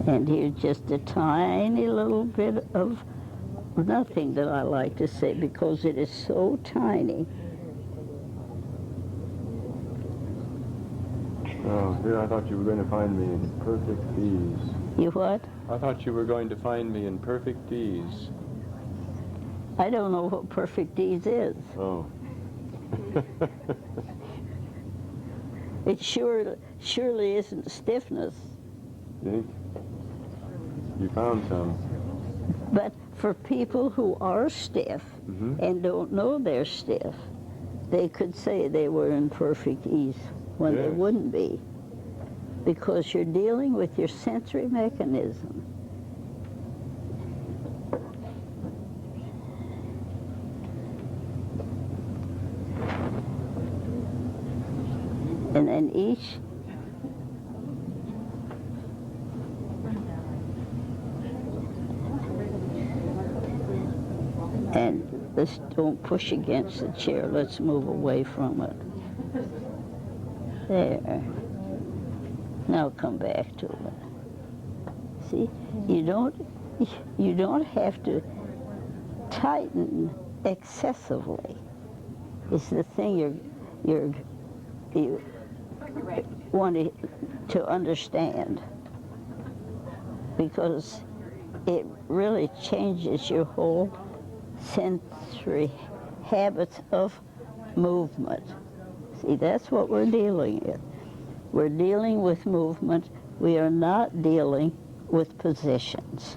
And here's just a tiny little bit of nothing that I like to say because it is so tiny. Oh, here I thought you were going to find me in perfect ease. You what? I thought you were going to find me in perfect ease. I don't know what perfect ease is. Oh. It surely isn't stiffness. You found some. But for people who are stiff and don't know they're stiff, they could say they were in perfect ease when they wouldn't be, because you're dealing with your sensory mechanism. And then each and let's don't push against the chair. Let's move away from it. There. Now come back to it. See, you don't have to tighten excessively. It's the thing you want to understand, because it really changes your whole sensory habits of movement. See, that's what we're dealing with. We're dealing with movement. We are not dealing with positions.